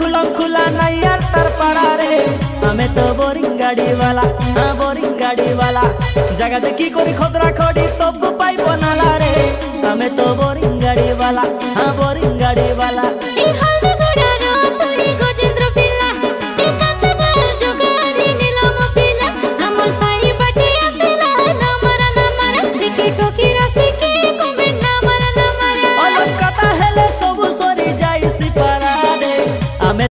झुलम खुला नहीं यार तर पड़ा रे हमें तो बोरिंग गाड़ी वाला हाँ बोरिंग गाड़ी वाला जगह देखी कोई खोदरा खोड़ी तो पाई बनाला रे हमें तो बोरिंग गाड़ी वाला हाँ बोरिंग गाड़ी वाला।